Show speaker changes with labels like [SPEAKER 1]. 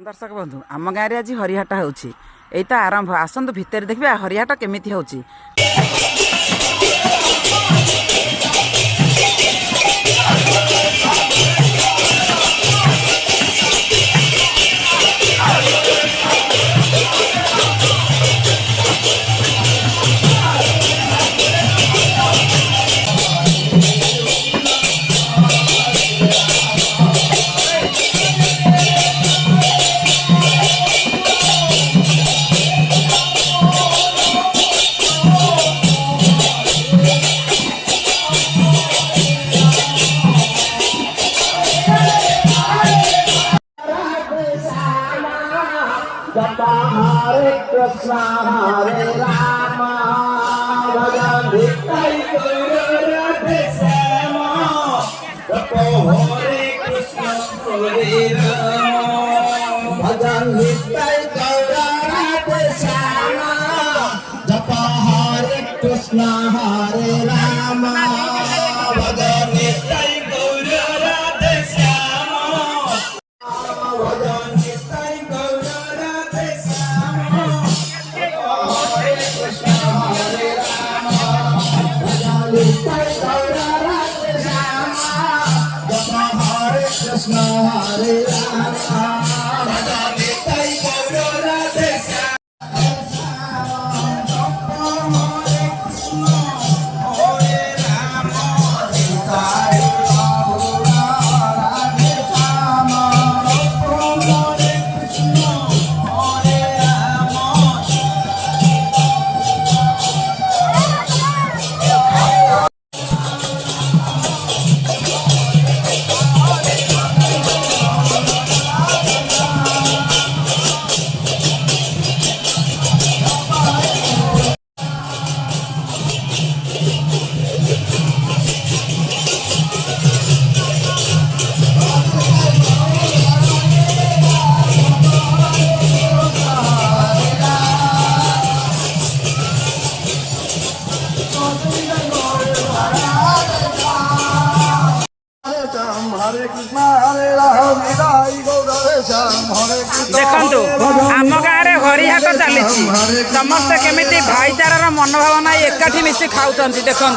[SPEAKER 1] दर्शक बंधु आम गाँव में आज हरिहाट होची एटा आरंभ आसतु भितर देखिए हरिहाट केमिति होची।
[SPEAKER 2] Hare Krishna Hare Rama Bhajan Vitai Radhe Shama Japo Hare Krishna Hare Rama Bhajan Vitai Radhe Shama Japo Hare Krishna Hare Rama Bhajan Vitai Radhe Shama Bhajan Vitai Krishna Hare Rama Radha Nitai Gaura Radhe
[SPEAKER 1] देखु आम गाँव में हरिहाट चली समस्ते केमी भाईचारार मनोभावना एकाठी मिसी खाऊँ देखु।